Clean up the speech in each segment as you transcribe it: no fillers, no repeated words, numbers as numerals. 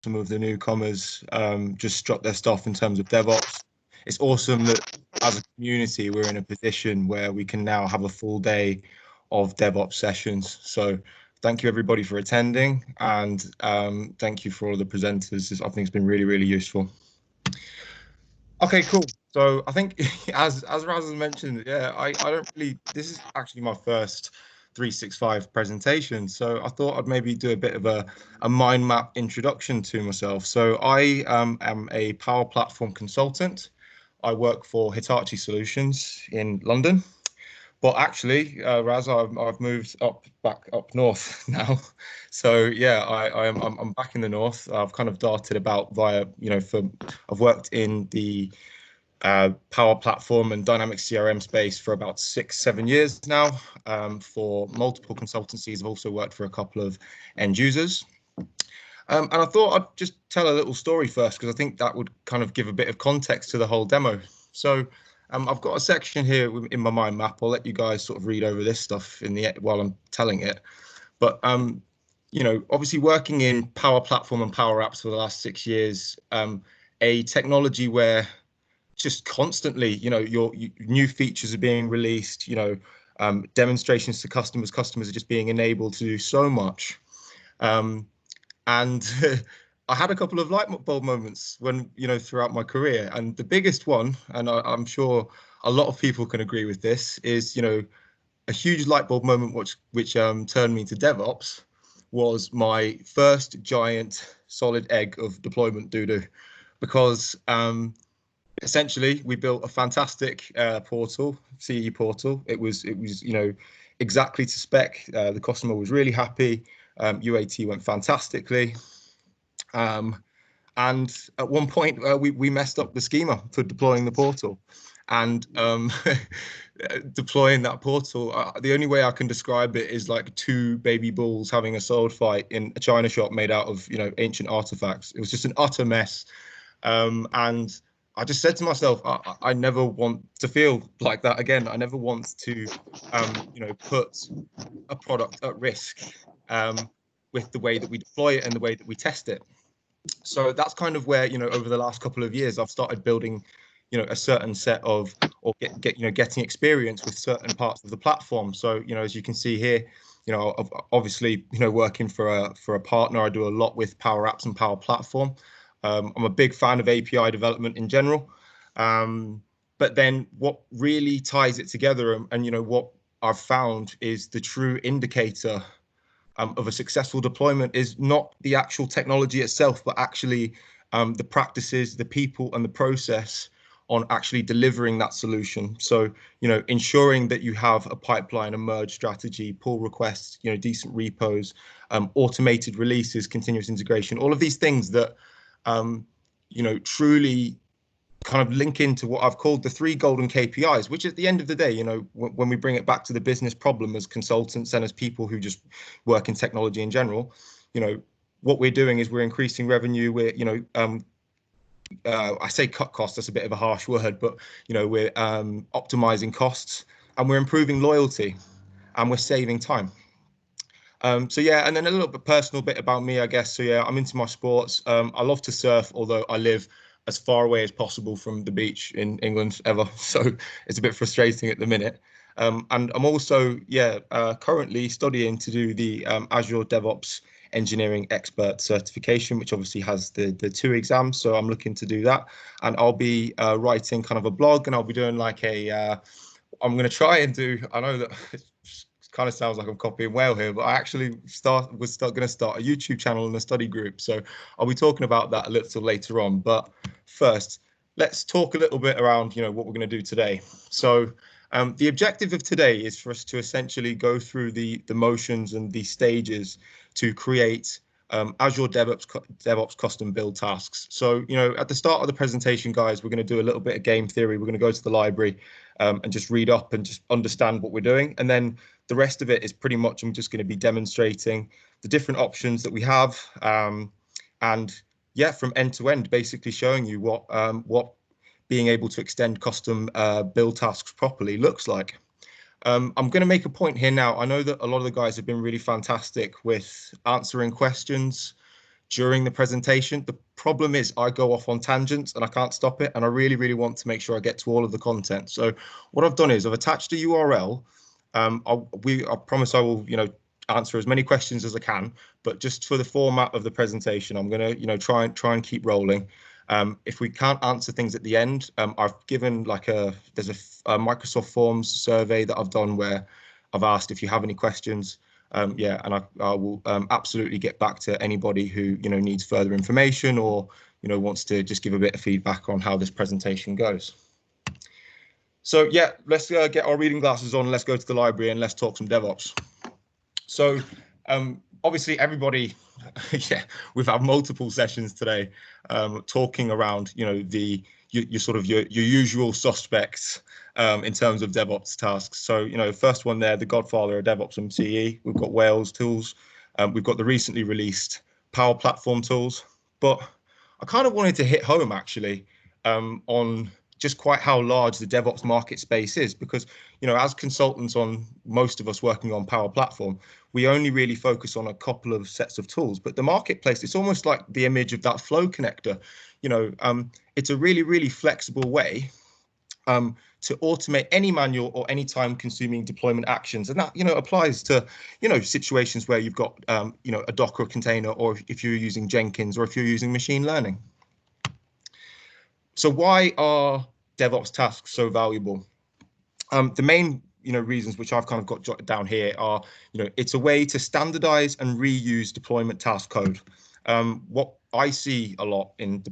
some of the newcomers just drop their stuff in terms of DevOps. It's awesome that as a community, we're in a position where we can now have a full day of DevOps sessions. So thank you everybody for attending, and thank you for all the presenters. I think it's been really, really useful. Okay, cool. So I think as Raz has mentioned, yeah, I don't really, this is actually my first 365 presentation. So I thought I'd maybe do a bit of a mind map introduction to myself. So I am a Power Platform consultant. I work for Hitachi Solutions in London. But actually, Raz, I've moved back up north now. So yeah, I'm back in the north. I've kind of darted about via, I've worked in the Power Platform and Dynamics CRM space for about 6-7 years now, for multiple consultancies. I've also worked for a couple of end users. And I thought I'd just tell a little story first, because I think that would kind of give a bit of context to the whole demo. So I've got a section here in my mind map. I'll let you guys sort of read over this stuff while I'm telling it. But obviously working in Power Platform and Power Apps for the last 6 years, a technology where just constantly, your new features are being released, demonstrations to customers. Customers are just being enabled to do so much. And I had a couple of light bulb moments throughout my career. And the biggest one, and I'm sure a lot of people can agree with this, is, a huge light bulb moment which turned me to DevOps was my first giant solid egg of deployment doo-doo, because essentially we built a fantastic portal, CE portal. It was exactly to spec. The customer was really happy. UAT went fantastically. And at one point we messed up the schema for deploying the portal, and deploying that portal, the only way I can describe it is like two baby bulls having a sword fight in a china shop made out of ancient artifacts. It was just an utter mess. And I just said to myself, I never want to feel like that again. I never want to put a product at risk with the way that we deploy it and the way that we test it. So that's kind of where, over the last couple of years, I've started building, a certain set of, or getting experience with certain parts of the platform. So, as you can see here, obviously, working for a partner, I do a lot with Power Apps and Power Platform. I'm a big fan of API development in general. But then what really ties it together, and what I've found is the true indicator of a successful deployment is not the actual technology itself, but actually the practices, the people, and the process on actually delivering that solution. So, ensuring that you have a pipeline, a merge strategy, pull requests, decent repos, automated releases, continuous integration, all of these things that, truly kind of link into what I've called the 3 golden KPIs, which at the end of the day, when we bring it back to the business problem as consultants and as people who just work in technology in general, what we're doing is we're increasing revenue. We're, I say cut costs, that's a bit of a harsh word, but, we're optimizing costs, and we're improving loyalty, and we're saving time. So yeah, and then a little bit personal bit about me, I guess. So yeah, I'm into my sports. I love to surf, although I live as far away as possible from the beach in England ever. So it's a bit frustrating at the minute. And I'm also, currently studying to do the Azure DevOps Engineering Expert certification, which obviously has the 2 exams. So I'm looking to do that. And I'll be writing kind of a blog, and I'll be doing like I'm going to try and do, I know that kind of sounds like I'm copying Whale here, but I actually going to start a YouTube channel and a study group. So I'll be talking about that a little later on. But first, let's talk a little bit around, what we're going to do today. So the objective of today is for us to essentially go through the motions and the stages to create Azure DevOps custom build tasks. So, at the start of the presentation, guys, we're going to do a little bit of game theory. We're going to go to the library and just read up and just understand what we're doing. And then the rest of it is pretty much, I'm just going to be demonstrating the different options that we have. And yeah, from end to end, basically showing you what being able to extend custom build tasks properly looks like. I'm going to make a point here now. I know that a lot of the guys have been really fantastic with answering questions, during the presentation. The problem is I go off on tangents and I can't stop it. And I really, really want to make sure I get to all of the content. So what I've done is I've attached a URL. I promise I will, answer as many questions as I can, but just for the format of the presentation, I'm going to, try and keep rolling. If we can't answer things at the end, I've given there's a Microsoft Forms survey that I've done where I've asked if you have any questions. And I will absolutely get back to anybody who needs further information or wants to just give a bit of feedback on how this presentation goes. So yeah, let's get our reading glasses on. Let's go to the library and let's talk some DevOps. So obviously everybody, we've had multiple sessions today talking around your usual suspects in terms of DevOps tasks. So first one there, the godfather of DevOps MCE. We've got Wales tools. We've got the recently released Power Platform tools. But I kind of wanted to hit home actually on just quite how large the DevOps market space is, because as consultants, on most of us working on Power Platform, we only really focus on a couple of sets of tools. But the marketplace, it's almost like the image of that flow connector. It's a really, really flexible way to automate any manual or any time-consuming deployment actions, and that applies to situations where you've got a Docker container, or if you're using Jenkins, or if you're using machine learning. So why are DevOps tasks so valuable? The main reasons, which I've kind of got jotted down here, are it's a way to standardize and reuse deployment task code. What I see a lot in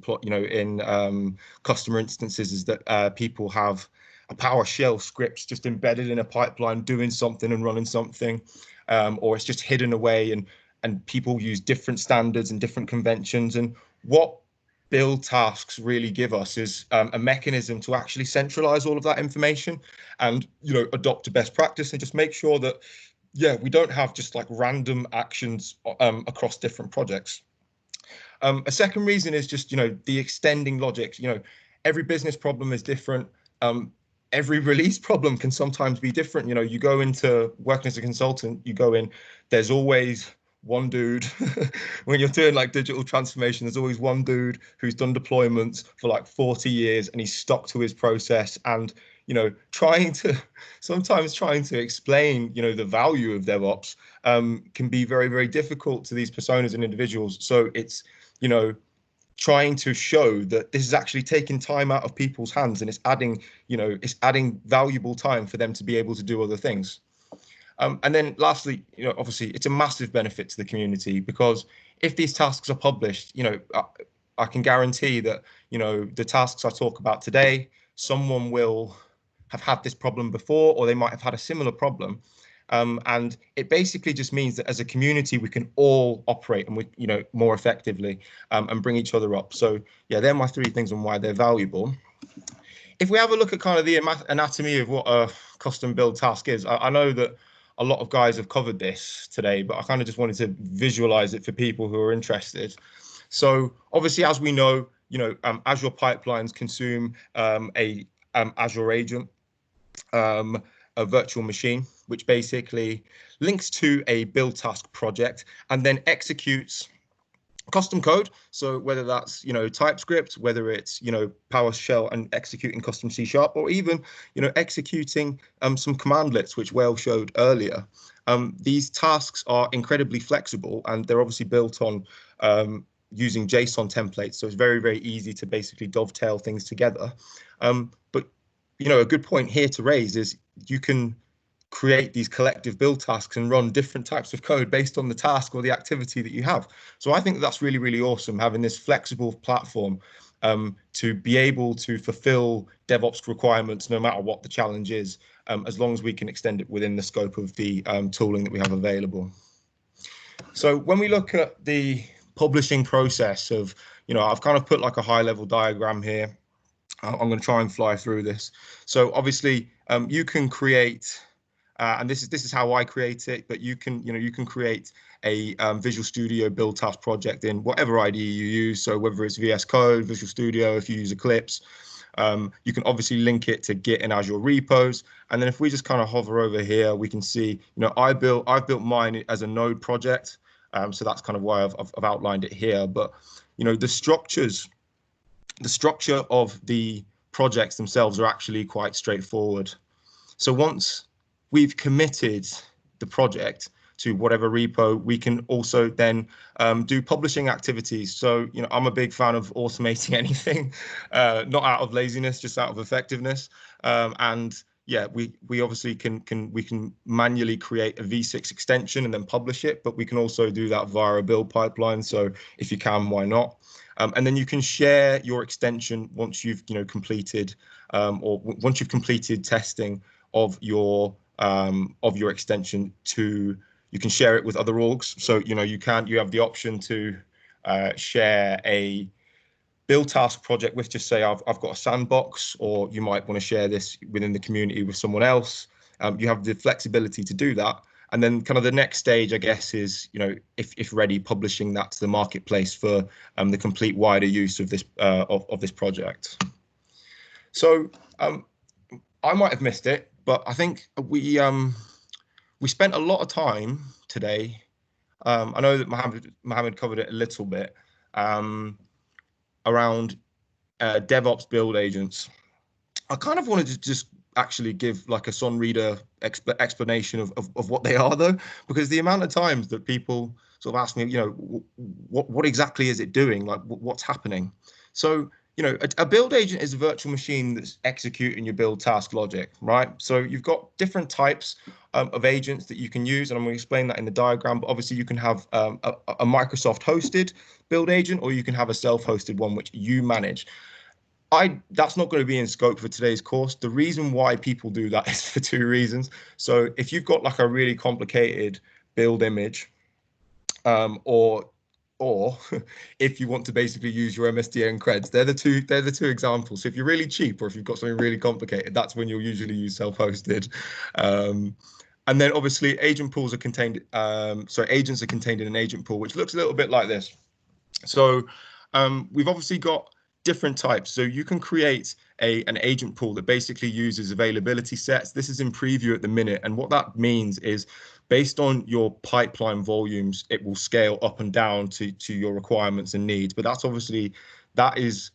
customer instances is that people have a PowerShell scripts just embedded in a pipeline doing something and running something, or it's just hidden away, and people use different standards and different conventions. And what build tasks really give us is a mechanism to actually centralize all of that information and adopt a best practice and just make sure that we don't have just like random actions across different projects. A second reason is just the extending logic. Every business problem is different. Every release problem can sometimes be different. You go into working as a consultant, there's always one dude when you're doing like digital transformation, there's always one dude who's done deployments for like 40 years and he's stuck to his process, and sometimes trying to explain the value of DevOps can be very, very difficult to these personas and individuals. So it's trying to show that this is actually taking time out of people's hands, and it's adding valuable time for them to be able to do other things. And then lastly, obviously it's a massive benefit to the community, because if these tasks are published, I can guarantee that, the tasks I talk about today, someone will have had this problem before, or they might have had a similar problem. And it basically just means that as a community, we can all operate and more effectively and bring each other up. So yeah, they're my three things on why they're valuable. If we have a look at kind of the anatomy of what a custom build task is, I know that a lot of guys have covered this today, but I kind of just wanted to visualize it for people who are interested. So obviously, as we know, Azure pipelines consume a Azure agent, a virtual machine, which basically links to a build task project and then executes custom code. So whether that's TypeScript, whether it's PowerShell and executing custom C#, or even executing some commandlets, which Whale showed earlier. These tasks are incredibly flexible, and they're obviously built on using JSON templates, so it's very, very easy to basically dovetail things together. But a good point here to raise is you can create these collective build tasks and run different types of code based on the task or the activity that you have. So I think that's really, really awesome, having this flexible platform to be able to fulfill DevOps requirements no matter what the challenge is, as long as we can extend it within the scope of the tooling that we have available. So when we look at the publishing process of, I've kind of put like a high level diagram here. I'm going to try and fly through this. So obviously you can create and this is how I create it, but you can create a Visual Studio build task project in whatever IDE you use. So whether it's VS Code, Visual Studio, if you use Eclipse, you can obviously link it to Git and Azure repos. And then if we just kind of hover over here, we can see, I've built mine as a node project. So that's kind of why I've outlined it here. But, you know, the structure of the projects themselves are actually quite straightforward. So once we've committed the project to whatever repo, we can also then do publishing activities. So, you know, I'm a big fan of automating anything, not out of laziness, just out of effectiveness. And yeah, we obviously can manually create a V6 extension and then publish it, but we can also do that via a build pipeline. So if you can, why not? And then you can share your extension once you've, you know, completed or once you've completed testing of your extension to, you can share it with other orgs. So, you know, you have the option to share a build task project with, just say I've got a sandbox, or you might want to share this within the community with someone else. You have the flexibility to do that. And then kind of the next stage, I guess, is, you know, if ready, publishing that to the marketplace for the complete wider use of this project. So I might have missed it, but I think we spent a lot of time today. I know that Mohammed covered it a little bit around DevOps build agents. I kind of wanted to just actually give like a Son reader explanation of what they are, though, because the amount of times that people sort of ask me, you know, what exactly is it doing? Like, what's happening? So, you know, a build agent is a virtual machine that's executing your build task logic, right? So you've got different types of agents that you can use, and I'm going to explain that in the diagram. But obviously, you can have a Microsoft hosted build agent, or you can have a self-hosted one which you manage. That's not going to be in scope for today's course. The reason why people do that is for two reasons. So if you've got like a really complicated build image, or if you want to basically use your MSDN creds, they're the two examples. So if you're really cheap, or if you've got something really complicated, that's when you'll usually use self-hosted. And then obviously agent pools are contained. Agents are contained in an agent pool, which looks a little bit like this. So we've obviously got different types. So you can create an agent pool that basically uses availability sets. This is in preview at the minute. And what that means is, based on your pipeline volumes, it will scale up and down to your requirements and needs. But that is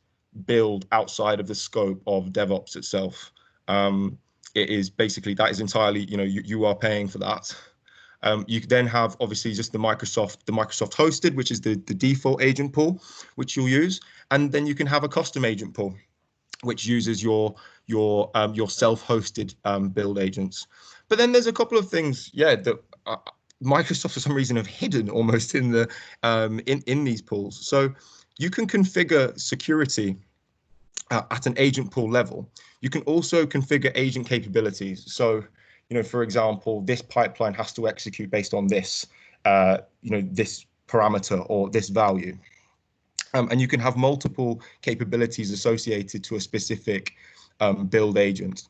build outside of the scope of DevOps itself. It is basically, that is entirely, you know, you are paying for that. You then have obviously just the Microsoft hosted, which is the default agent pool, which you'll use. And then you can have a custom agent pool, which uses your self-hosted build agents. But then there's a couple of things, yeah, that Microsoft for some reason have hidden almost in the in these pools. So you can configure security at an agent pool level. You can also configure agent capabilities. So, you know, for example, this pipeline has to execute based on this, you know, this parameter or this value. And you can have multiple capabilities associated to a specific build agent.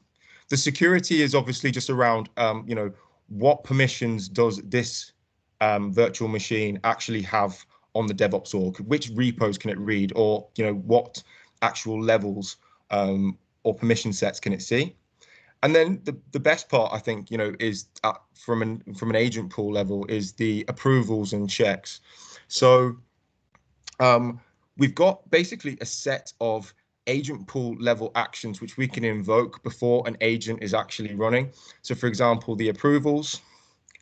The security is obviously just around, you know, what permissions does this virtual machine actually have on the DevOps org? Which repos can it read, or, you know, what actual levels or permission sets can it see? And then the best part, I think, you know, is from an agent pool level is the approvals and checks. So we've got basically a set of agent pool level actions which we can invoke before an agent is actually running. So, for example, the approvals,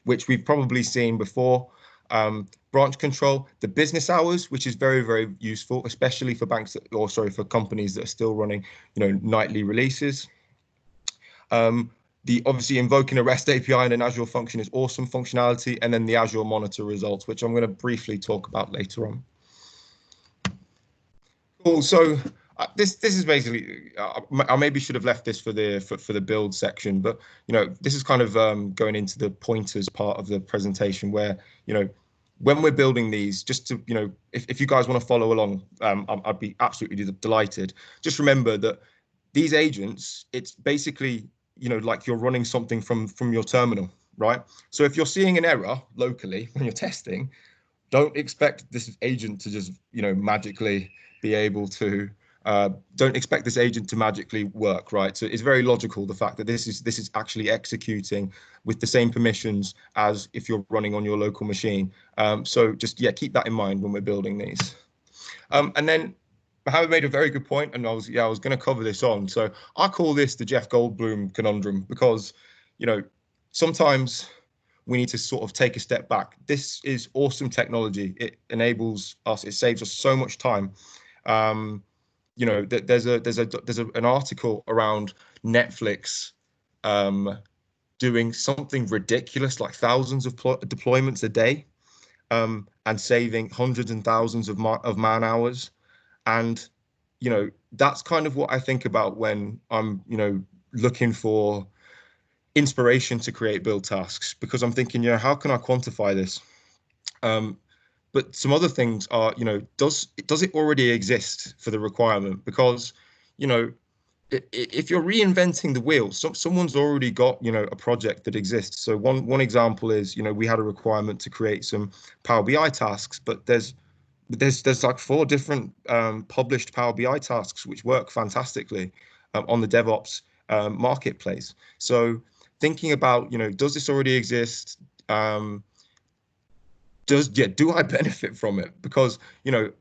which we've probably seen before, branch control, the business hours, which is very, very useful, especially for for companies that are still running, you know, nightly releases. The obviously invoking a REST API and an Azure function is awesome functionality, and then the Azure monitor results, which I'm going to briefly talk about later on. Cool. So this is basically, I maybe should have left this for the build section, but, you know, this is kind of going into the pointers part of the presentation, where, you know, when we're building these, just to, you know, if you guys want to follow along, I'd be absolutely delighted. Just remember that these agents, it's basically, you know, like you're running something from your terminal, right? So if you're seeing an error locally when you're testing, don't expect this agent to just, you know, magically be able to Don't expect this agent to magically work, right? So it's very logical, the fact that this is actually executing with the same permissions as if you're running on your local machine. So just, yeah, keep that in mind when we're building these. And then Mohammed made a very good point, and I was going to cover this on. So I call this the Jeff Goldblum conundrum, because, you know, sometimes we need to sort of take a step back. This is awesome technology. It enables us. It saves us so much time. You know, there's an article around Netflix doing something ridiculous, like thousands of deployments a day, and saving hundreds and thousands of man hours. And, you know, that's kind of what I think about when I'm, you know, looking for inspiration to create build tasks, because I'm thinking, you know, how can I quantify this? But some other things are, you know, does it already exist for the requirement? Because, you know, if you're reinventing the wheel, someone's already got, you know, a project that exists. So one example is, you know, we had a requirement to create some Power BI tasks, but there's like 4 different published Power BI tasks which work fantastically on the DevOps marketplace. So thinking about, you know, does this already exist? Do I benefit from it? Because, you know,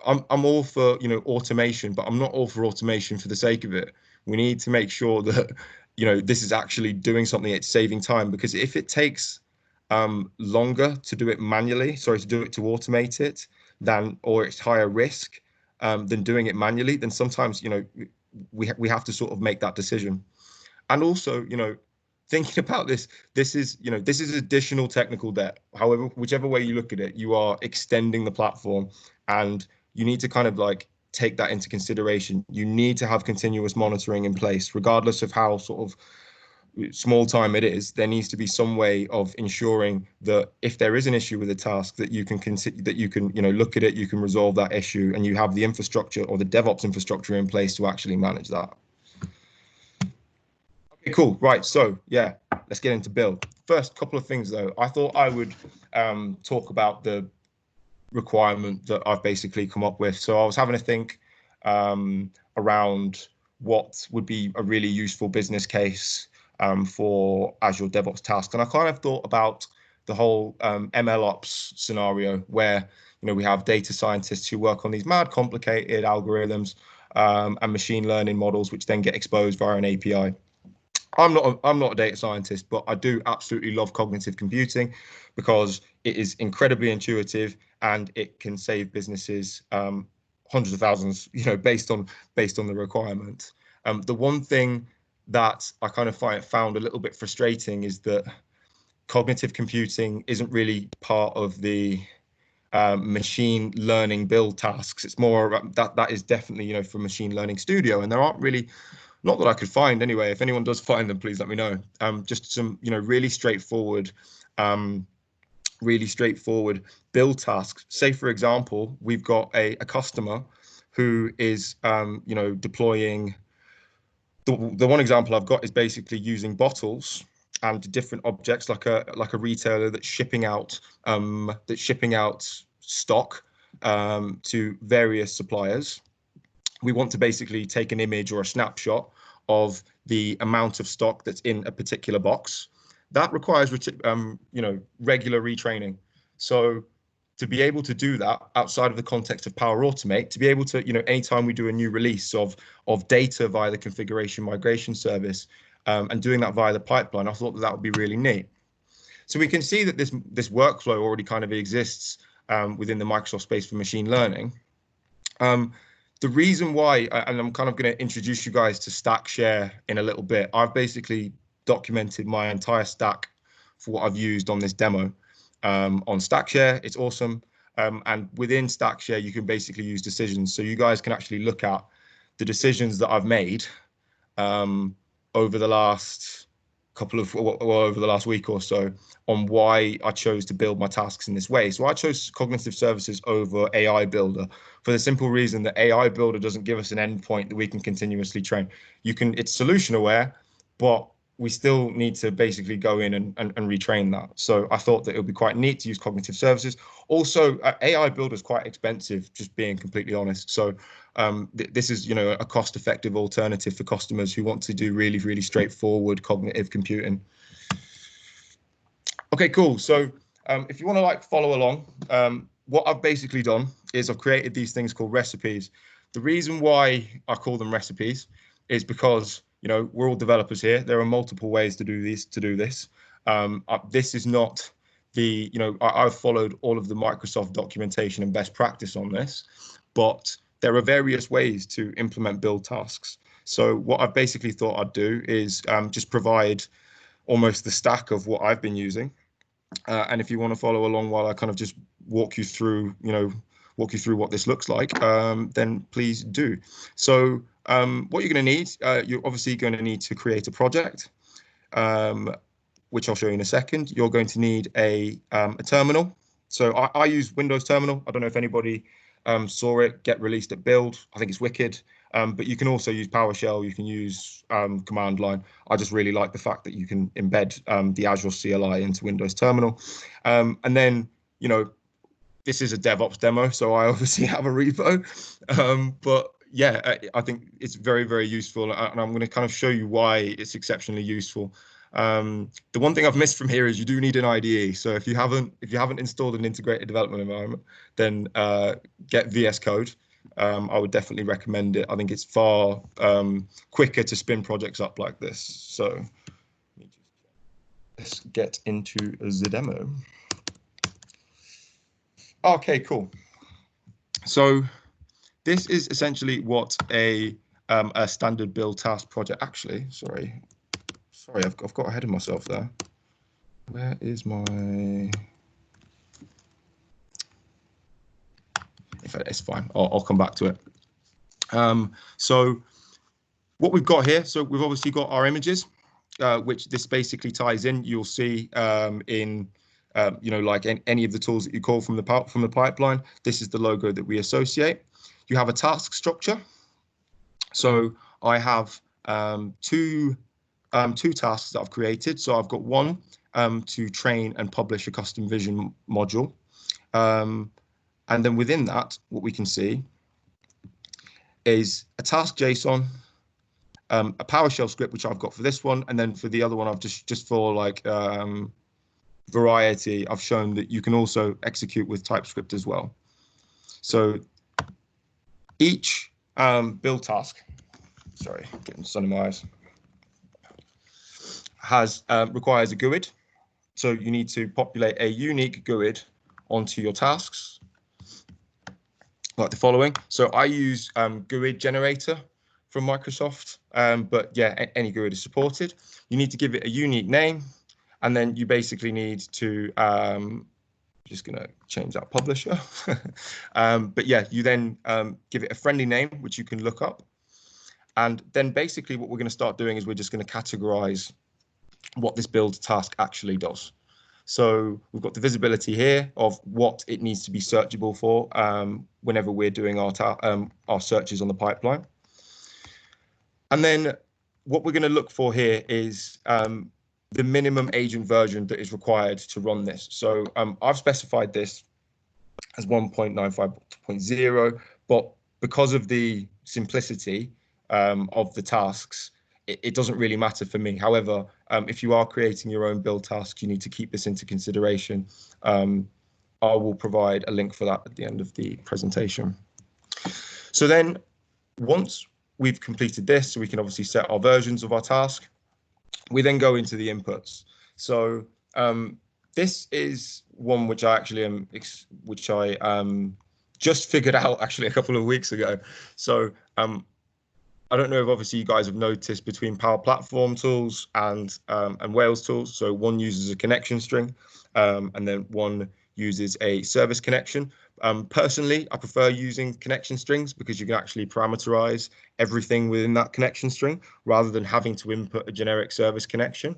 I'm all for, you know, automation, but I'm not all for automation for the sake of it. We need to make sure that, you know, this is actually doing something, it's saving time, because if it takes longer to do it manually, to automate it, or it's higher risk than doing it manually, then sometimes, you know, we have to sort of make that decision. And also, you know, thinking about this is, you know, this is additional technical debt. However, whichever way you look at it, you are extending the platform, and you need to kind of like take that into consideration. You need to have continuous monitoring in place, regardless of how sort of small time it is. There needs to be some way of ensuring that if there is an issue with a task, that you can consider, that you can, you know, look at it, you can resolve that issue, and you have the infrastructure or the DevOps infrastructure in place to actually manage that. Okay, cool. Right. So yeah, let's get into build. First couple of things though. I thought I would talk about the requirement that I've basically come up with. So I was having a think around what would be a really useful business case for Azure DevOps tasks. And I kind of thought about the whole MLOps scenario, where, you know, we have data scientists who work on these mad complicated algorithms and machine learning models, which then get exposed via an API. I'm not a data scientist, but I do absolutely love cognitive computing, because it is incredibly intuitive and it can save businesses hundreds of thousands, you know, based on the requirement. The one thing that I kind of found a little bit frustrating is that cognitive computing isn't really part of the machine learning build tasks. It's more that is definitely, you know, for Machine Learning Studio, and there aren't really, not that I could find anyway. If anyone does find them, please let me know. Just some, you know, really straightforward build tasks. Say, for example, we've got a customer who is, you know, deploying. The one example I've got is basically using bottles and different objects, like a retailer that's shipping out stock to various suppliers. We want to basically take an image or a snapshot of the amount of stock that's in a particular box. That requires you know, regular retraining. So to be able to do that outside of the context of Power Automate, to be able to, you know, anytime we do a new release of data via the configuration migration service, and doing that via the pipeline, I thought that would be really neat. So we can see that this workflow already kind of exists within the Microsoft space for machine learning. The reason why, and I'm kind of going to introduce you guys to Stackshare in a little bit, I've basically documented my entire stack for what I've used on this demo on Stackshare. It's awesome. And within Stackshare, you can basically use decisions. So you guys can actually look at the decisions that I've made over the last over the last week or so, on why I chose to build my tasks in this way. So I chose Cognitive Services over AI Builder for the simple reason that AI Builder doesn't give us an endpoint that we can continuously train. It's solution aware, but we still need to basically go in and retrain that. So I thought that it would be quite neat to use cognitive services. Also, AI build is quite expensive, just being completely honest. So this is, you know, a cost-effective alternative for customers who want to do really, really straightforward cognitive computing. Okay, cool. So if you want to like follow along, what I've basically done is I've created these things called recipes. The reason why I call them recipes is because, you know, we're all developers here. There are multiple ways to do this. This is not the, you know, I've followed all of the Microsoft documentation and best practice on this, but there are various ways to implement build tasks. So what I've basically thought I'd do is just provide almost the stack of what I've been using. And if you want to follow along while I kind of just walk you through, what this looks like, then please do. So what you're going to need, you're obviously going to need to create a project, which I'll show you in a second. You're going to need a terminal. So I use Windows Terminal. I don't know if anybody saw it get released at build. I think it's wicked. But you can also use PowerShell. You can use command line. I just really like the fact that you can embed the Azure CLI into Windows Terminal. And then, you know, this is a DevOps demo, so I obviously have a repo. But yeah, I think it's very, very useful, and I'm going to kind of show you why it's exceptionally useful. The one thing I've missed from here is you do need an IDE. So if you haven't installed an integrated development environment, then get VS Code. I would definitely recommend it. I think it's far quicker to spin projects up like this. So let's get into the demo. Okay, cool. So this is essentially what a standard build task project. Actually, sorry, I've got ahead of myself there. Where is my? It's fine. I'll come back to it. So what we've got here. So we've obviously got our images, which this basically ties in. You'll see in you know, like any of the tools that you call from the pipeline. This is the logo that we associate. You have a task structure. So I have two tasks that I've created. So I've got one to train and publish a custom vision module. And then within that, what we can see is a task JSON, a PowerShell script, which I've got for this one. And then for the other one, I've just for like variety, I've shown that you can also execute with TypeScript as well. So each build task, sorry, getting sun in my eyes, requires a GUID. So you need to populate a unique GUID onto your tasks, like the following. So I use GUID generator from Microsoft, but yeah, any GUID is supported. You need to give it a unique name, and then you basically need to, just gonna change that publisher. But yeah, you then give it a friendly name, which you can look up. And then basically what we're gonna start doing is we're just gonna categorize what this build task actually does. So we've got the visibility here of what it needs to be searchable for whenever we're doing our searches on the pipeline. And then what we're going to look for here is the minimum agent version that is required to run this. So I've specified this as 1.95.0, but because of the simplicity of the tasks, it doesn't really matter for me. However, if you are creating your own build tasks, you need to keep this into consideration. I will provide a link for that at the end of the presentation. So then once we've completed this, so we can obviously set our versions of our task, we then go into the inputs. So this is one which I actually just figured out actually a couple of weeks ago. So I don't know if obviously you guys have noticed between Power Platform tools and Wales tools. So one uses a connection string, and then one uses a service connection. Personally, I prefer using connection strings because you can actually parameterize everything within that connection string rather than having to input a generic service connection.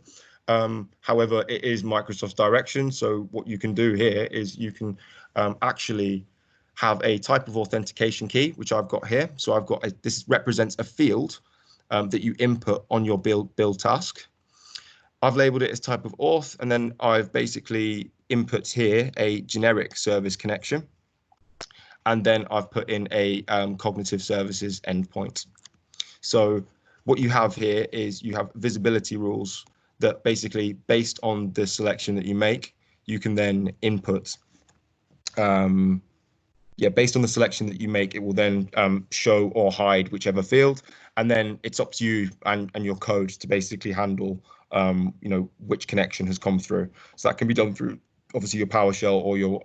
However, it is Microsoft's direction. So what you can do here is you can actually have a type of authentication key, which I've got here. So I've got this represents a field that you input on your build task. I've labeled it as type of auth, and then I've basically input here a generic service connection. And then I've put in a cognitive services endpoint. So what you have here is you have visibility rules that basically, based on the selection that you make, you can then input. Based on the selection that you make, it will then show or hide whichever field, and then it's up to you and your code to basically handle, which connection has come through. So that can be done through obviously your PowerShell or your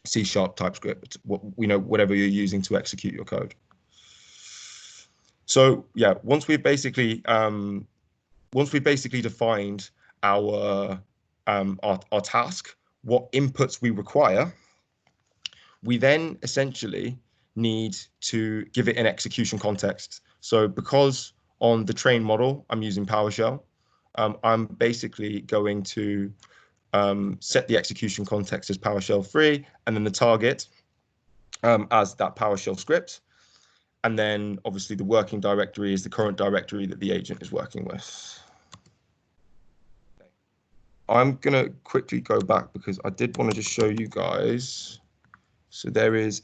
C# TypeScript, whatever you're using to execute your code. So yeah, once we've basically defined our task, what inputs we require, we then essentially need to give it an execution context. So because on the train model, I'm using PowerShell, I'm basically going to set the execution context as PowerShell 3, and then the target as that PowerShell script. And then obviously the working directory is the current directory that the agent is working with. I'm going to quickly go back because I did want to just show you guys. So there is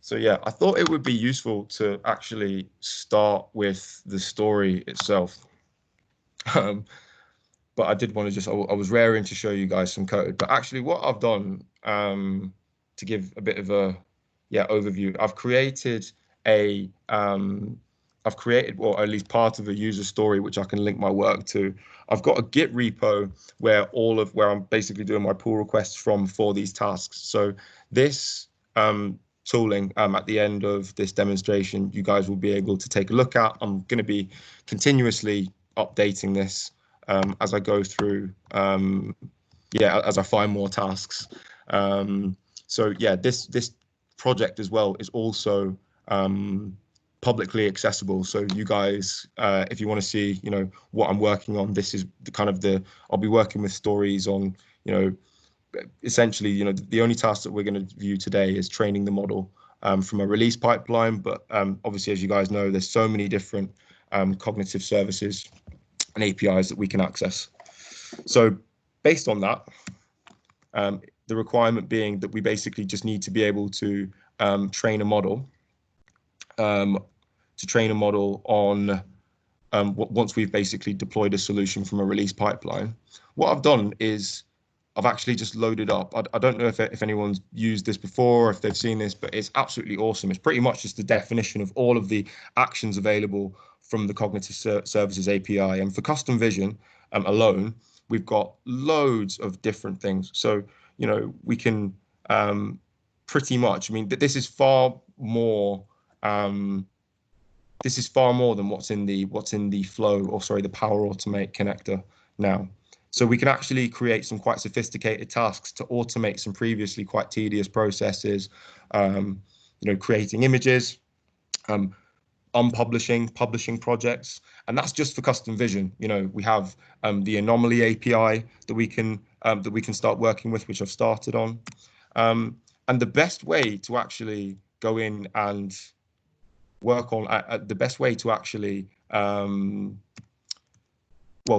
so yeah, I thought it would be useful to actually start with the story itself. But I did want to I was raring to show you guys some code. But actually what I've done, to give a bit of a overview, I've created or at least part of a user story, which I can link my work to. I've got a Git repo where I'm basically doing my pull requests for these tasks. So this tooling at the end of this demonstration, you guys will be able to take a look at. I'm going to be continuously updating this as I go through, as I find more tasks. So yeah, this project as well is also publicly accessible. So you guys, if you want to see, what I'm working on, this is I'll be working with stories on, essentially, the only task that we're going to view today is training the model from a release pipeline. But obviously, as you guys know, there's so many different cognitive services and APIs that we can access. So based on that, the requirement being that we basically just need to be able to train a model on once we've basically deployed a solution from a release pipeline. What I've done is I've actually just loaded up. I don't know if anyone's used this before, or if they've seen this, but it's absolutely awesome. It's pretty much just the definition of all of the actions available from the Cognitive Services API. And for custom vision alone, we've got loads of different things. So, we can pretty much, this is far more than what's in the Flow, or sorry, the Power Automate connector now. So we can actually create some quite sophisticated tasks to automate some previously quite tedious processes, creating images, unpublishing, publishing projects, and that's just for custom vision. We have the anomaly API that we can start working with, which I've started on, and the best way to actually go in and work on the best way to actually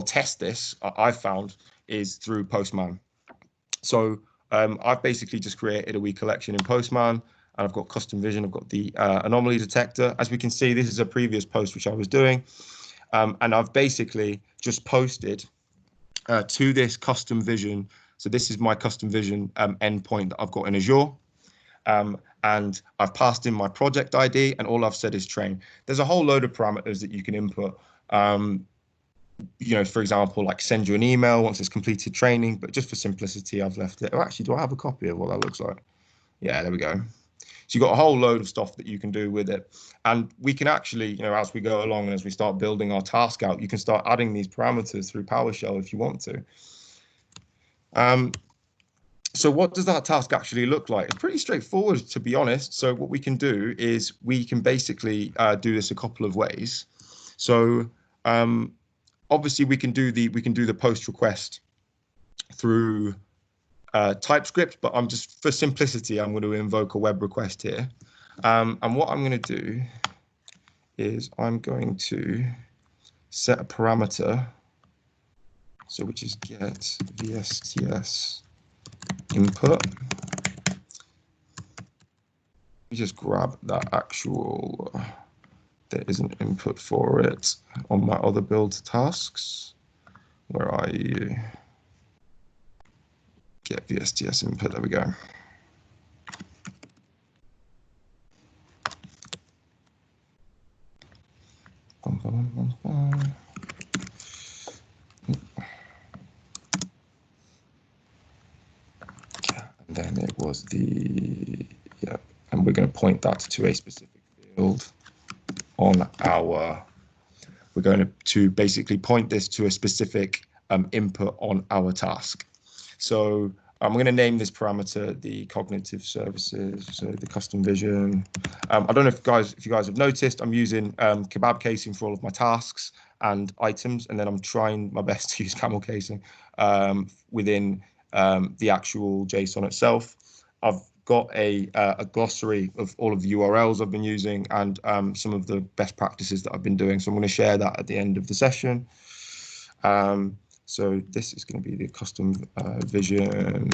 test this, I've found, is through Postman. So I've basically just created a wee collection in Postman, and I've got custom vision. I've got the anomaly detector. As we can see, this is a previous post which I was doing, and I've basically just posted to this custom vision. So this is my custom vision endpoint that I've got in Azure. And I've passed in my project ID, and all I've said is train. There's a whole load of parameters that you can input. For example, like send you an email once it's completed training, but just for simplicity, I've left it. Oh, actually, do I have a copy of what that looks like? Yeah, there we go. So you've got a whole load of stuff that you can do with it. And we can actually, as we go along and as we start building our task out, you can start adding these parameters through PowerShell if you want to. So what does that task actually look like? It's pretty straightforward, to be honest. So what we can do is we can basically do this a couple of ways. So obviously we can do the post request through TypeScript, but for simplicity, I'm going to invoke a web request here. And what I'm going to do is I'm going to set a parameter, so which is get VSTS input. We just grab that actual, there is an input for it on my other build tasks. Where are you? Get VSTS input, there we go. And then it was the, yeah, and we're going to point that to a specific field on our, we're going to basically point this to a specific input on our task. So I'm going to name this parameter the cognitive services, so the custom vision. I don't know if you guys have noticed, I'm using kebab casing for all of my tasks and items, and then I'm trying my best to use camel casing within the actual JSON itself. I've got a glossary of all of the URLs I've been using and some of the best practices that I've been doing. So I'm going to share that at the end of the session. So this is going to be the custom vision,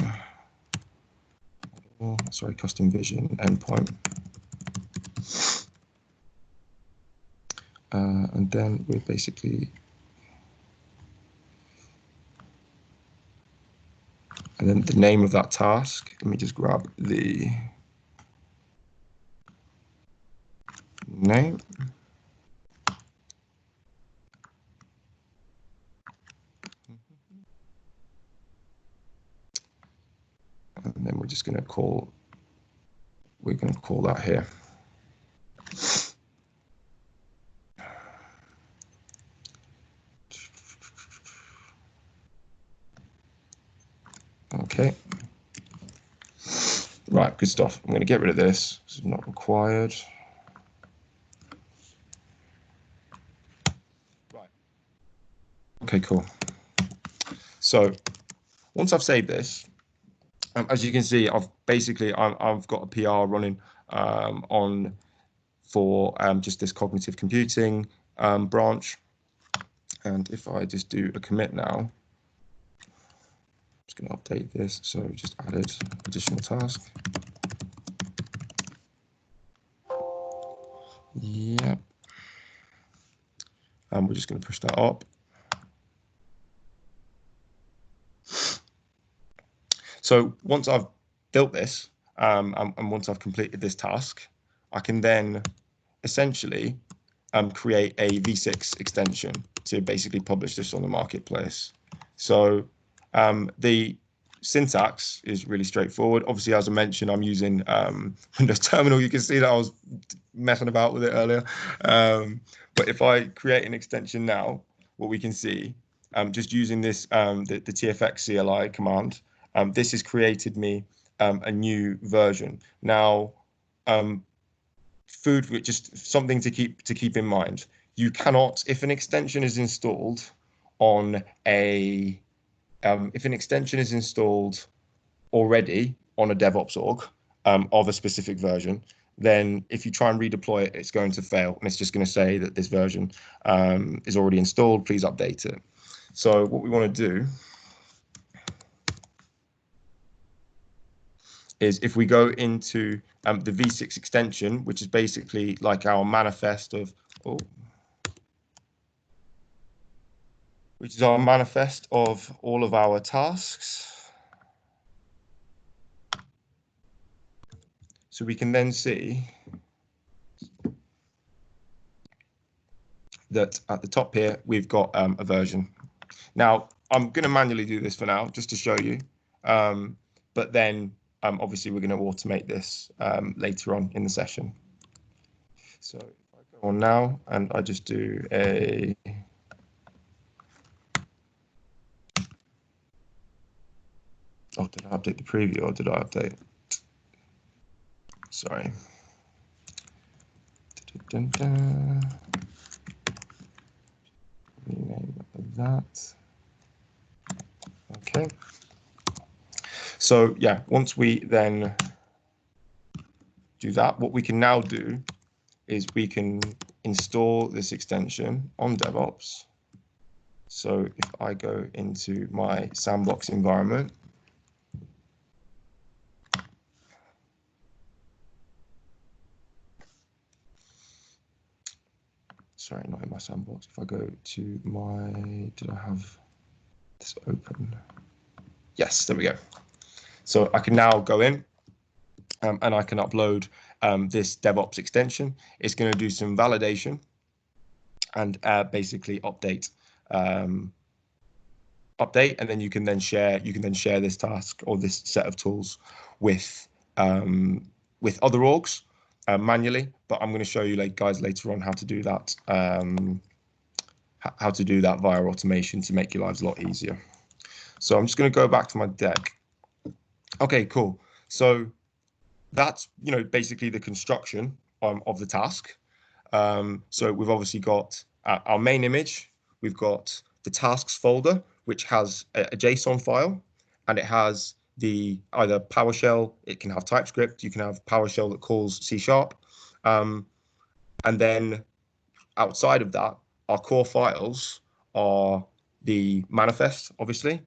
custom vision endpoint. And then we're basically, and then the name of that task, let me just grab the name. And then we're just going to call, we're going to call that here. Okay. Right, good stuff. I'm going to get rid of this. This is not required. Right. Okay, cool. So once I've saved this, as you can see, I've got a PR running on for just this cognitive computing branch. And if I just do a commit now, I'm just going to update this. So just added additional task. Yep. And we're just going to push that up. So once I've built this and once I've completed this task, I can then essentially create a V6 extension to basically publish this on the marketplace. So the syntax is really straightforward. Obviously, as I mentioned, I'm using Windows Terminal. You can see that I was messing about with it earlier. But if I create an extension now, what we can see, just using this, the TFX CLI command, this has created me a new version. Now, just something to keep in mind. You cannot, if an extension is installed on a, if an extension is installed already on a DevOps org of a specific version, then if you try and redeploy it, it's going to fail, and it's just going to say that this version is already installed. Please update it. So what we want to do is if we go into the V6 extension, which is basically like our manifest of, which is our manifest of all of our tasks. So we can then see that at the top here, we've got a version. Now, I'm going to manually do this for now, just to show you. But then obviously we're going to automate this later on in the session. So if I go on now and I just do a, oh, did I update the preview or did I update? Sorry. Rename that. Okay. So yeah, once we then do that, what we can now do is we can install this extension on DevOps. So if I go into my sandbox environment, sorry, not in my sandbox. If I go to my, did I have this open? Yes, there we go. So I can now go in and I can upload this DevOps extension. It's going to do some validation and basically update, and then you can then share this task or this set of tools with other orgs manually. But I'm going to show you guys later on how to do that. How to do that via automation to make your lives a lot easier. So I'm just going to go back to my deck. Okay, cool. So that's basically the construction of the task. So we've obviously got our main image. We've got the tasks folder, which has a JSON file, and it has the either PowerShell. It can have TypeScript. You can have PowerShell that calls C#. And then outside of that, our core files are the manifest, obviously.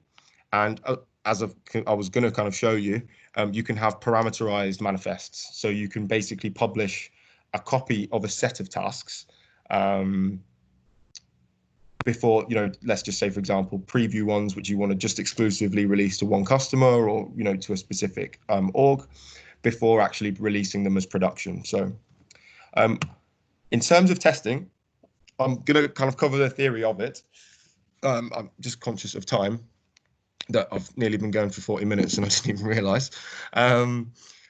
And as I was going to kind of show you, you can have parameterized manifests. So you can basically publish a copy of a set of tasks before, let's just say, for example, preview ones, which you want to just exclusively release to one customer or, to a specific org before actually releasing them as production. So in terms of testing, I'm going to kind of cover the theory of it. I'm just conscious of time, that I've nearly been going for 40 minutes and I didn't even realize.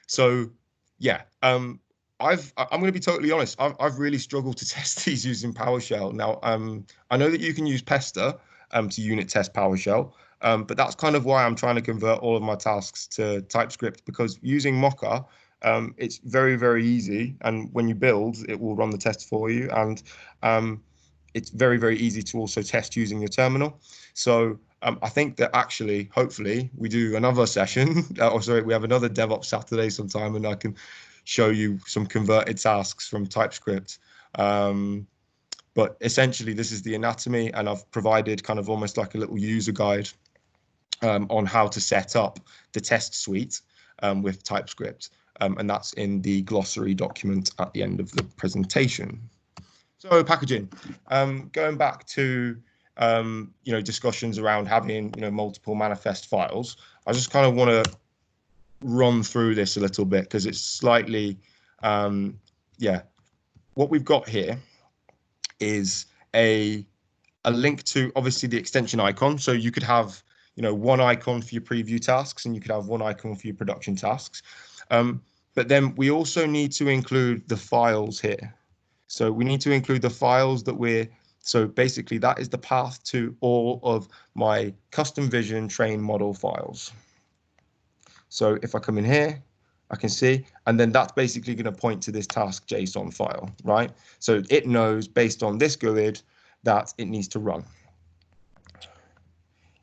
So yeah, I'm going to be totally honest. I've really struggled to test these using PowerShell. Now, I know that you can use Pester to unit test PowerShell, but that's kind of why I'm trying to convert all of my tasks to TypeScript, because using Mocha, it's very, very easy. And when you build, it will run the test for you. And it's very, very easy to also test using your terminal. So I think that actually, hopefully, we do another session. We have another DevOps Saturday sometime, and I can show you some converted tasks from TypeScript. But essentially, this is the anatomy, and I've provided kind of almost like a little user guide on how to set up the test suite with TypeScript. And that's in the glossary document at the end of the presentation. So packaging, going back to discussions around having multiple manifest files. I just kind of want to run through this a little bit because it's slightly, what we've got here is a link to obviously the extension icon. So you could have one icon for your preview tasks, and you could have one icon for your production tasks. But then we also need to include the files here. So we need to include the files that so basically that is the path to all of my custom vision train model files. So if I come in here, I can see, and then that's basically going to point to this task JSON file, right? So it knows based on this GUID that it needs to run.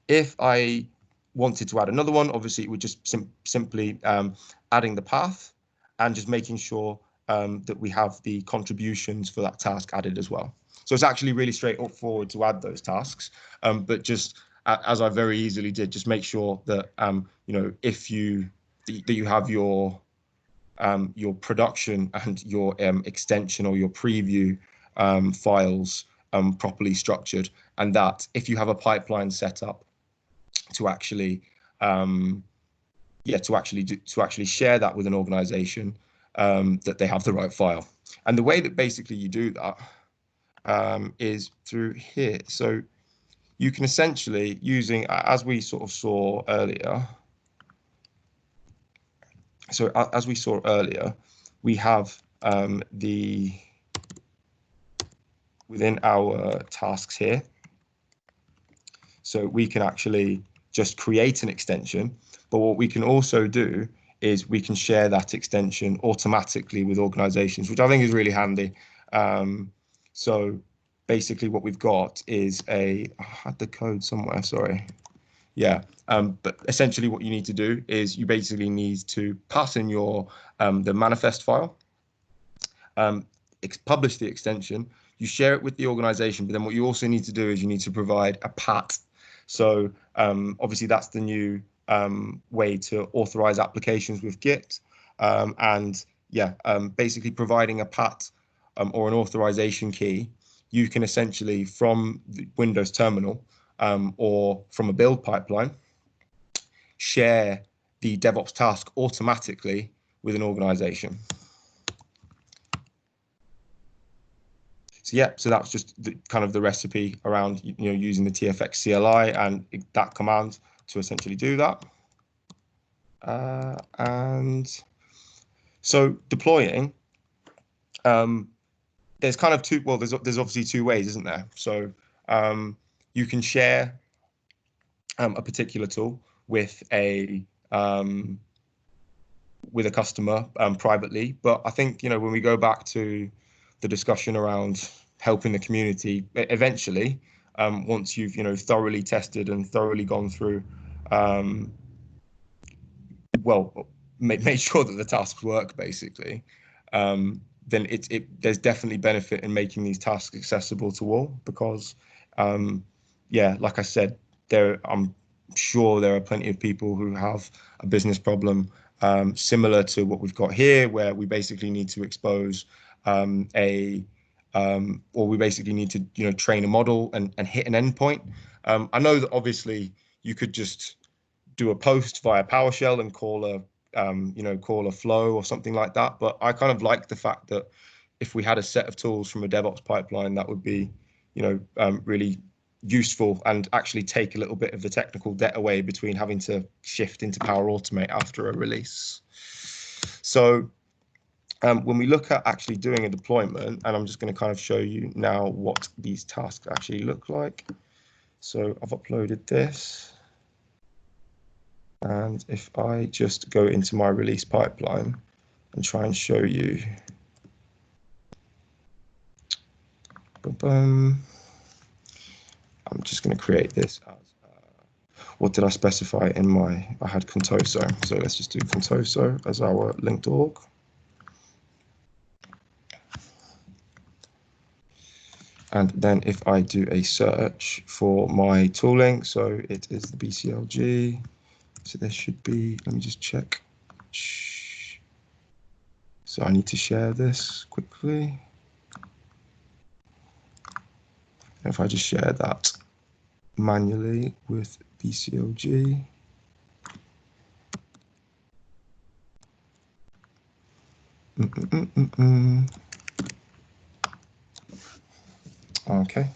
If I wanted to add another one, obviously it would just simply adding the path and just making sure that we have the contributions for that task added as well. So it's actually really straightforward to add those tasks, but just as I very easily did, just make sure that if you have your production and your extension or your preview files properly structured, and that if you have a pipeline set up to actually share that with an organization, that they have the right file. And the way that basically you do that is through here. So you can essentially, using, as we sort of saw earlier, we have within our tasks here. So we can actually just create an extension, but what we can also do is we can share that extension automatically with organizations, which I think is really handy. So basically what we've got is I had the code somewhere, sorry. Yeah, but essentially what you need to do is you basically need to pass in your the manifest file, publish the extension. you share it with the organization, but then what you also need to do is you need to provide a PAT. So obviously that's the new way to authorize applications with Git. And yeah, basically providing a PAT or an authorization key, you can essentially from the Windows terminal or from a build pipeline, share the DevOps task automatically with an organization. So yeah, so that's just kind of the recipe around using the TFX CLI and that command to essentially do that. And so deploying, there's kind of two. Well, there's obviously two ways, isn't there? So you can share a particular tool with a customer privately, but I think when we go back to the discussion around helping the community, eventually, once you've thoroughly tested and thoroughly gone through, well, made sure that the tasks work, basically, then there's definitely benefit in making these tasks accessible to all, because yeah, like I said, I'm sure there are plenty of people who have a business problem similar to what we've got here, where we basically need to expose or we basically need to train a model and hit an endpoint. I know that obviously you could just do a post via PowerShell and call a flow or something like that, but I kind of like the fact that if we had a set of tools from a DevOps pipeline, that would be really useful and actually take a little bit of the technical debt away between having to shift into Power Automate after a release. So when we look at actually doing a deployment, and I'm just going to kind of show you now what these tasks actually look like. So I've uploaded this, and if I just go into my release pipeline and try and show you, I'm just going to create this as what did I specify in I had Contoso, so let's just do Contoso as our linked org. And then if I do a search for my tooling, so it is the BCLG, so there should be, let me just check. So I need to share this quickly. If I just share that manually with BCLG. Okay.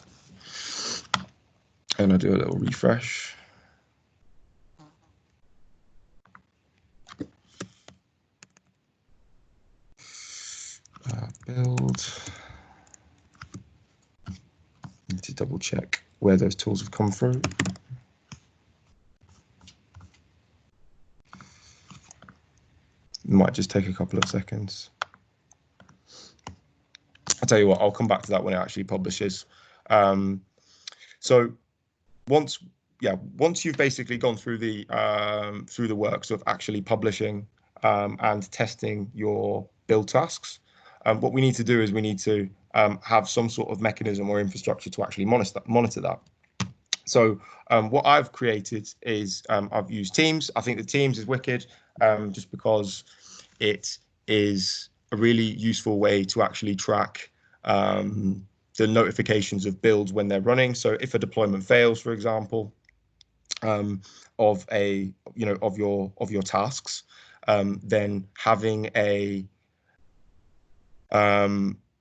And I do a little refresh. Build. Need to double check where those tools have come through. Might just take a couple of seconds. I'll tell you what, I'll come back to that when it actually publishes. So once you've basically gone through the works of actually publishing and testing your build tasks, what we need to do is we need to have some sort of mechanism or infrastructure to actually monitor that. So what I've created is I've used Teams. I think the Teams is wicked just because it is a really useful way to actually track the notifications of builds when they're running. So if a deployment fails, for example, of your tasks, then having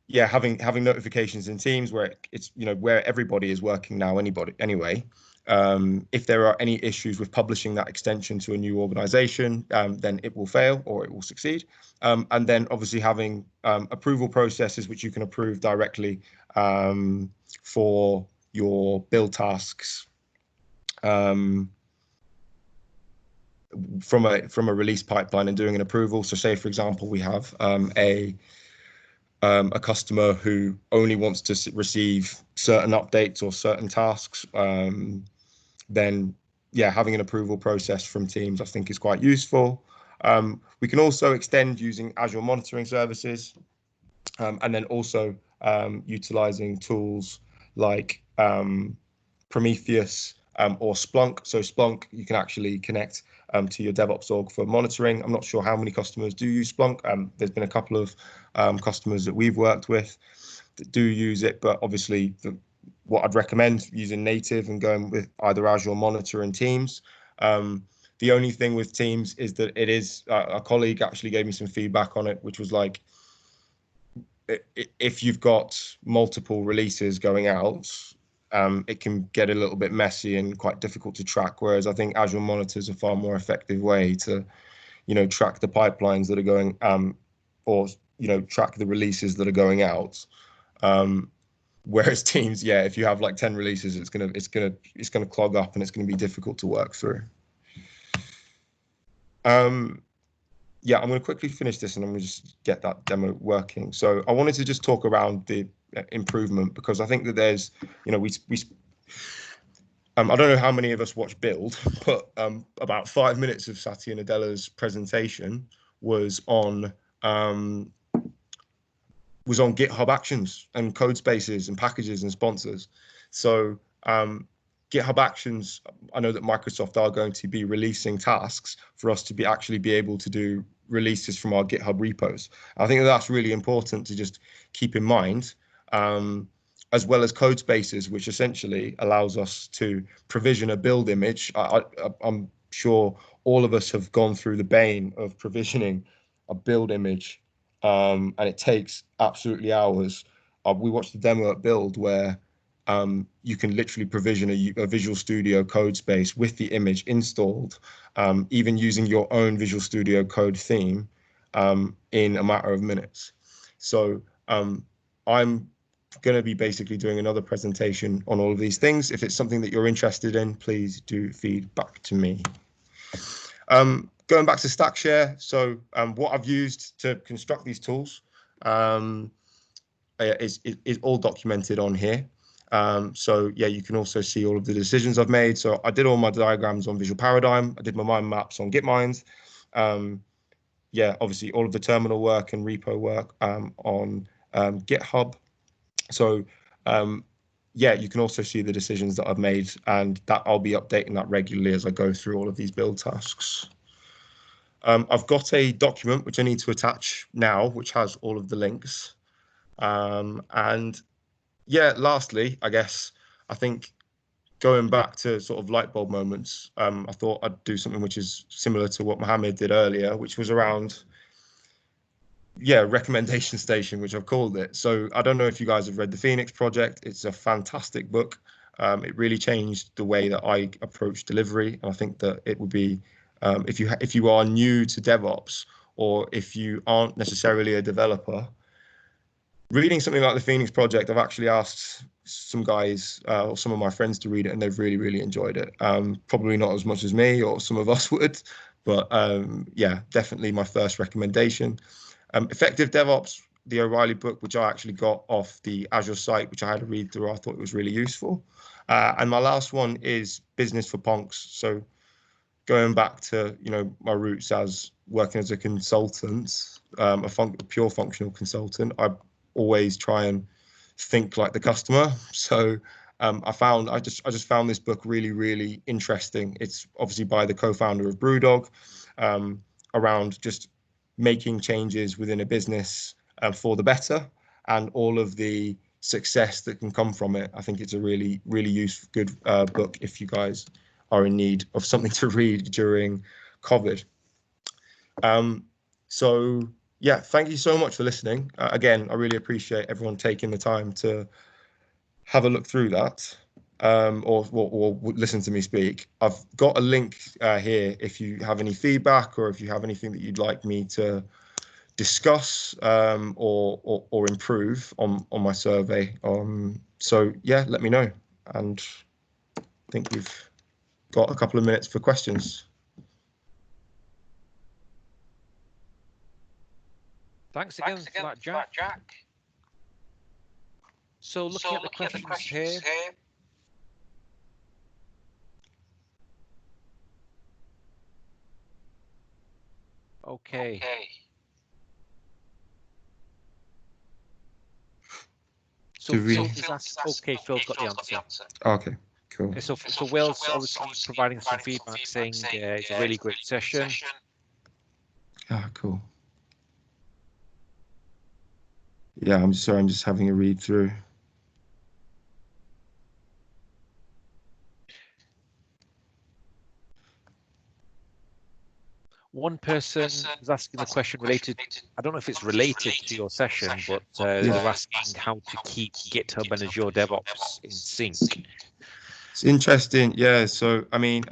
having notifications in Teams where it's where everybody is working now anyway. If there are any issues with publishing that extension to a new organization, then it will fail or it will succeed. And then obviously having approval processes which you can approve directly for your build tasks from a release pipeline and doing an approval. So say, for example, we have a customer who only wants to receive certain updates or certain tasks, then having an approval process from Teams I think is quite useful. We can also extend using Azure monitoring services, and then also utilizing tools like Prometheus or Splunk. So Splunk, you can actually connect to your DevOps org for monitoring. I'm not sure how many customers do use Splunk. There's been a couple of customers that we've worked with that do use it, but obviously what I'd recommend using native and going with either Azure Monitor and Teams. The only thing with Teams is that it is, a colleague actually gave me some feedback on it, which was like, if you've got multiple releases going out, it can get a little bit messy and quite difficult to track. Whereas I think Azure Monitor is a far more effective way to, track the pipelines that are going, or track the releases that are going out. Whereas Teams, yeah, if you have like 10 releases, it's gonna clog up and it's gonna be difficult to work through. Yeah, I'm going to quickly finish this and I'm going to just get that demo working. So I wanted to just talk around the improvement, because I think that there's, I don't know how many of us watch Build, but about 5 minutes of Satya Nadella's presentation was on GitHub Actions and code spaces and packages and sponsors. So GitHub Actions, I know that Microsoft are going to be releasing tasks for us to actually be able to do releases from our GitHub repos. I think that's really important to just keep in mind, as well as code spaces, which essentially allows us to provision a build image. I'm sure all of us have gone through the bane of provisioning a build image, and it takes absolutely hours. We watched the demo at Build where you can literally provision a Visual Studio code space with the image installed, even using your own Visual Studio Code theme, in a matter of minutes. So I'm going to be basically doing another presentation on all of these things. If it's something that you're interested in, please do feed back to me. Going back to Stackshare, so what I've used to construct these tools is all documented on here. So yeah, you can also see all of the decisions I've made. So I did all my diagrams on Visual Paradigm. I did my mind maps on Gitminds. Yeah, obviously all of the terminal work and repo work on GitHub. So yeah, you can also see the decisions that I've made, and that I'll be updating that regularly as I go through all of these build tasks. I've got a document which I need to attach now, which has all of the links. And yeah, lastly, I guess, I think going back to sort of light bulb moments, I thought I'd do something which is similar to what Mohammed did earlier, which was around, yeah, recommendation station, which I've called it. So I don't know if you guys have read The Phoenix Project. It's a fantastic book. It really changed the way that I approach delivery. And I think that it would be, if you are new to DevOps, or if you aren't necessarily a developer, reading something like The Phoenix Project, I've actually asked some guys or some of my friends to read it, and they've really, really enjoyed it. Probably not as much as me or some of us would, but yeah, definitely my first recommendation. Effective DevOps, the O'Reilly book, which I actually got off the Azure site, which I had to read through. I thought it was really useful. And my last one is Business for Punks. So going back to, my roots as working as a consultant, a pure functional consultant, I always try and think like the customer. So I just found this book really, really interesting. It's obviously by the co-founder of Brewdog, around just making changes within a business for the better, and all of the success that can come from it. I think it's a really, really useful, good book if you guys are in need of something to read during COVID. So yeah, thank you so much for listening. Again, I really appreciate everyone taking the time to have a look through that, or listen to me speak. I've got a link here if you have any feedback, or if you have anything that you'd like me to discuss or improve on my survey. So yeah, let me know. And I think we've got a couple of minutes for questions. Thanks again for that, Jack. So looking at the questions here. Okay. So Phil is asking, okay, Phil's got the answer. Okay, cool. So Will's obviously providing some feedback saying it's a really great session. Ah, cool. Yeah, I'm sorry, I'm just having a read through. One person is asking the question related, I don't know if it's related to your session, but they're asking how to keep GitHub and Azure DevOps in sync. It's interesting. Yeah. So, I mean,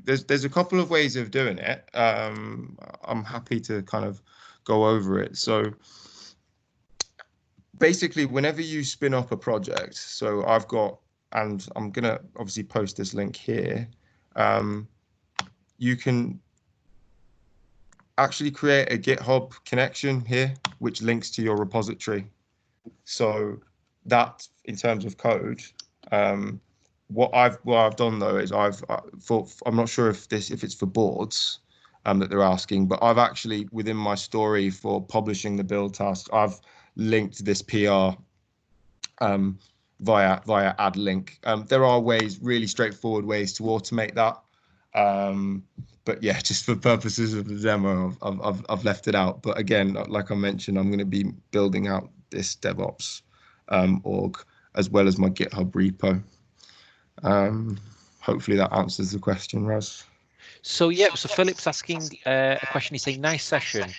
there's a couple of ways of doing it. I'm happy to kind of go over it. So basically, whenever you spin up a project, so I've got, and I'm gonna obviously post this link here. You can actually create a GitHub connection here, which links to your repository. So that, in terms of code, what I've done though is I'm not sure if it's for boards that they're asking, but I've actually, within my story for publishing the build task, I've linked this PR via add link. There are really straightforward ways to automate that. But yeah, just for purposes of the demo, I've left it out. But again, like I mentioned, I'm going to be building out this DevOps org as well as my GitHub repo. Hopefully that answers the question, Raz. So Philip's asking a question. He's saying, nice session.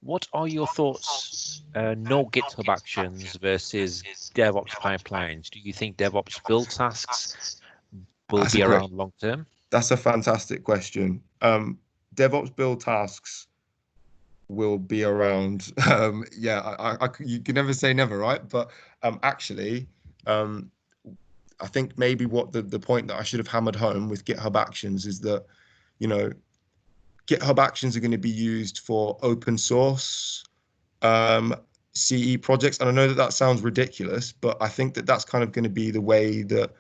What are your thoughts, no GitHub actions versus DevOps pipelines? Do you think DevOps build tasks will be around long term? That's a fantastic question. DevOps build tasks will be around. You can never say never, right? But actually, I think maybe what the point that I should have hammered home with GitHub Actions is that, GitHub Actions are going to be used for open source CE projects. And I know that sounds ridiculous, but I think that that's kind of going to be the way that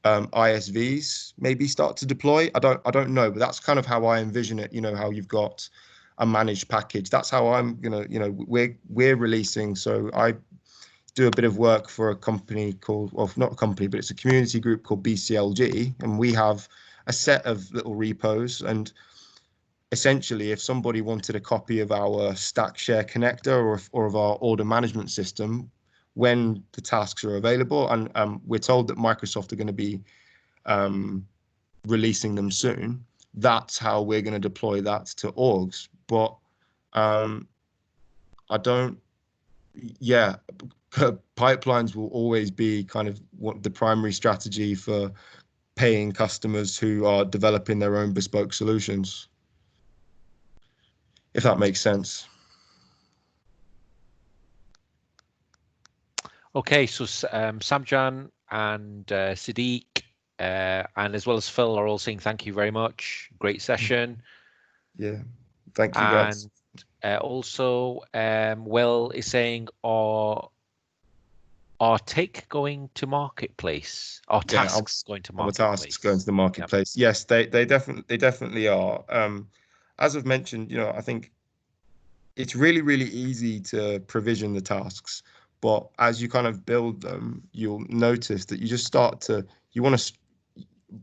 ISVs maybe start to deploy. I don't know, but that's kind of how I envision it. How you've got a managed package. That's how I'm gonna, we're releasing. So I do a bit of work for a company called, well, not a company, but it's a community group called BCLG, and we have a set of little repos. And essentially, if somebody wanted a copy of our Stackshare connector or of our order management system, when the tasks are available, and we're told that Microsoft are going to be releasing them soon, that's how we're going to deploy that to orgs. But pipelines will always be kind of the primary strategy for paying customers who are developing their own bespoke solutions, if that makes sense. Okay, so Samjan and Sadiq and as well as Phil are all saying thank you very much. Great session. Yeah, thank you guys. And also, Will is saying, are take going to marketplace? Are tasks going to marketplace? Our tasks going to the marketplace. Yep. Yes, they definitely are. As I've mentioned, I think it's really, really easy to provision the tasks. But as you kind of build them, you'll notice that you just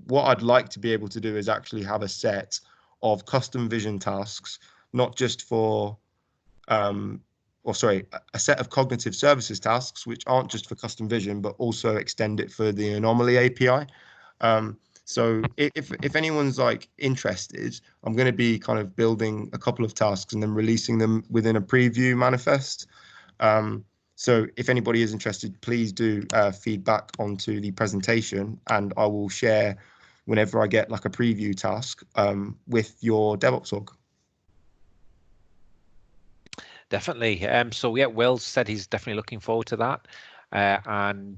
what I'd like to be able to do is actually have a set of custom vision tasks, not just for, a set of cognitive services tasks, which aren't just for custom vision, but also extend it for the anomaly API. So if anyone's interested, I'm going to be kind of building a couple of tasks and then releasing them within a preview manifest. So if anybody is interested, please do feedback onto the presentation, and I will share whenever I get a preview task with your DevOps org. Definitely. Will said he's definitely looking forward to that.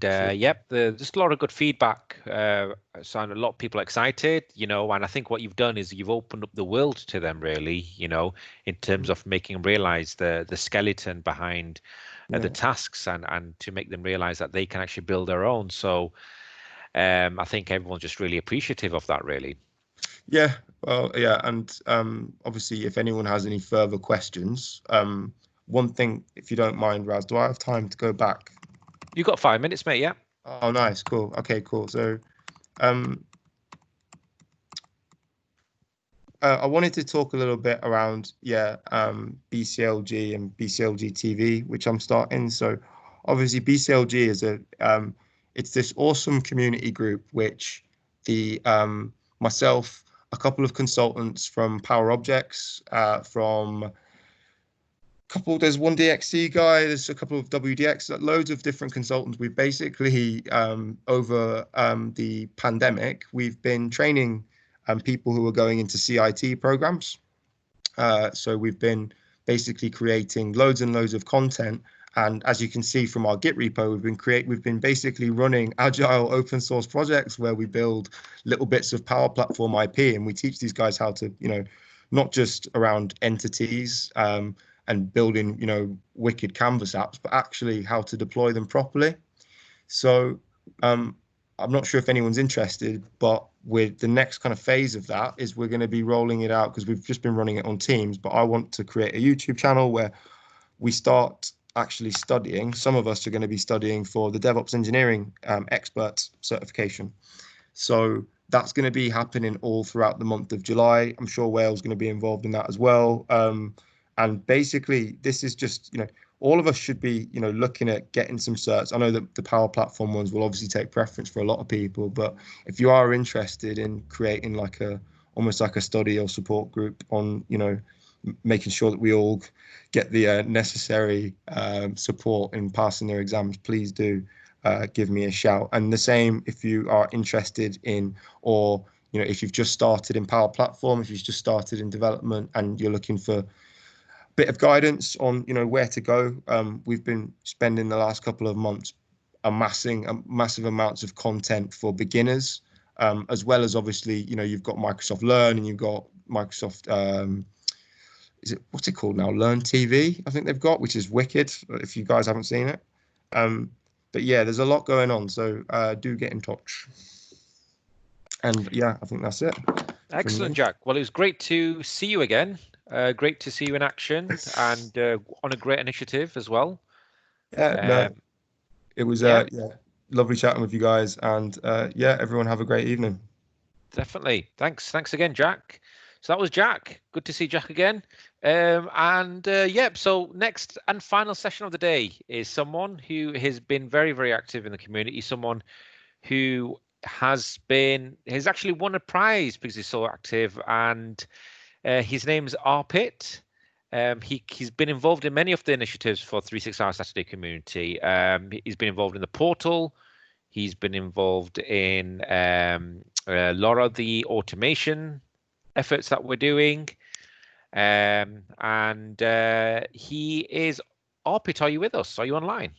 There's a lot of good feedback. So a lot of people are excited, and I think what you've done is you've opened up the world to them, really, in terms of making them realize the skeleton behind the tasks and to make them realize that they can actually build their own. So I think everyone's just really appreciative of that, really. And obviously, if anyone has any further questions, one thing, if you don't mind, Raz, do I have time to go back? You got 5 minutes, mate. Yeah. Oh, nice, cool. Okay, cool. So, I wanted to talk a little bit around, BCLG and BCLG TV, which I'm starting. So, obviously, BCLG is it's this awesome community group which the myself, a couple of consultants from Power Objects, there's one DXC guy, there's a couple of WDX, loads of different consultants. We've basically over the pandemic, we've been training people who are going into CIT programs. So we've been basically creating loads and loads of content. And as you can see from our Git repo, we've been basically running agile open source projects where we build little bits of Power Platform IP, and we teach these guys how to, not just around entities and building, wicked Canvas apps, but actually how to deploy them properly. So I'm not sure if anyone's interested, but with the next kind of phase of that is we're going to be rolling it out, because we've just been running it on Teams, but I want to create a YouTube channel where we start actually studying. Some of us are going to be studying for the DevOps engineering expert certification. So that's going to be happening all throughout the month of July. I'm sure Wales is going to be involved in that as well. And basically, this is just, all of us should be, looking at getting some certs. I know that the Power Platform ones will obviously take preference for a lot of people, but if you are interested in creating almost like a study or support group on, making sure that we all get the necessary support in passing their exams, please do give me a shout. And the same if you are interested in, or, if you've just started in Power Platform, if you've just started in development and you're looking for bit of guidance on where to go. We've been spending the last couple of months amassing massive amounts of content for beginners, as well as obviously you've got Microsoft Learn, and you've got Microsoft what's it called now, Learn TV, I think they've got, which is wicked if you guys haven't seen it. But yeah, there's a lot going on, so do get in touch. And yeah, I think that's it. Excellent, Jack. Well, it was great to see you again. Great to see you in action, and on a great initiative as well. No, it was lovely chatting with you guys, and everyone have a great evening. Definitely. Thanks again, Jack. So that was Jack. Good to see Jack again. So next and final session of the day is someone who has been very, very active in the community, someone who has actually won a prize because he's so active, and his name's Armpit. He's been involved in many of the initiatives for 365 Saturday community. He's been involved in the portal. He's been involved in a lot of the automation efforts that we're doing. He is Armpit. Are you with us? Are you online?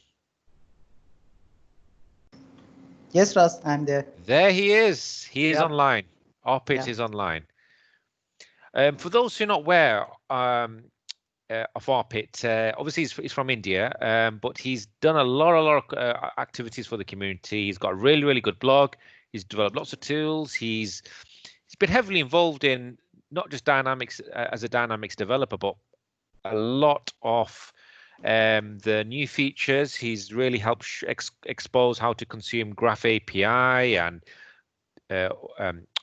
Yes, Ras, I'm there. There he is. He is online. Armpit is online. For those who are not aware of Armpit, obviously he's from India, but he's done a lot of activities for the community. He's got a really, really good blog. He's developed lots of tools. He's been heavily involved in not just Dynamics as a Dynamics developer, but a lot of the new features. He's really helped expose how to consume Graph API and Power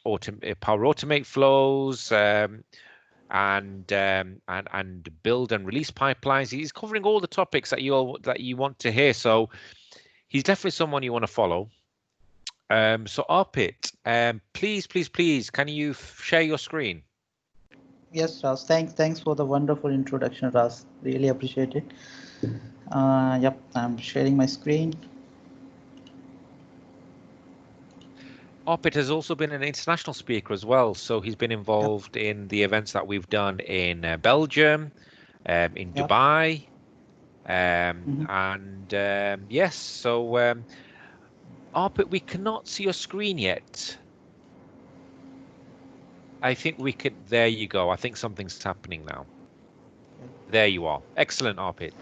Automate flows, and build and release pipelines. He's covering all the topics that you want to hear. So he's definitely someone you want to follow. So Armpit, please, can you share your screen? Yes, Ras. Thanks for the wonderful introduction, Ras. Really appreciate it. I'm sharing my screen. Armpit has also been an international speaker as well, so he's been involved in the events that we've done in Belgium, in Dubai, yes. So Armpit, we cannot see your screen yet. I think we could. There you go. I think something's happening now. There you are. Excellent, Armpit.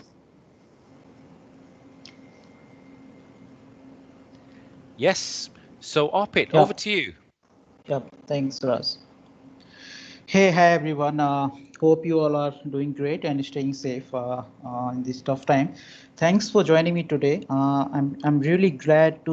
Yes. So Armpit, over to you. Yep. Thanks, Ras. Hi everyone. Hope you all are doing great and staying safe in this tough time. Thanks for joining me today. I'm really glad to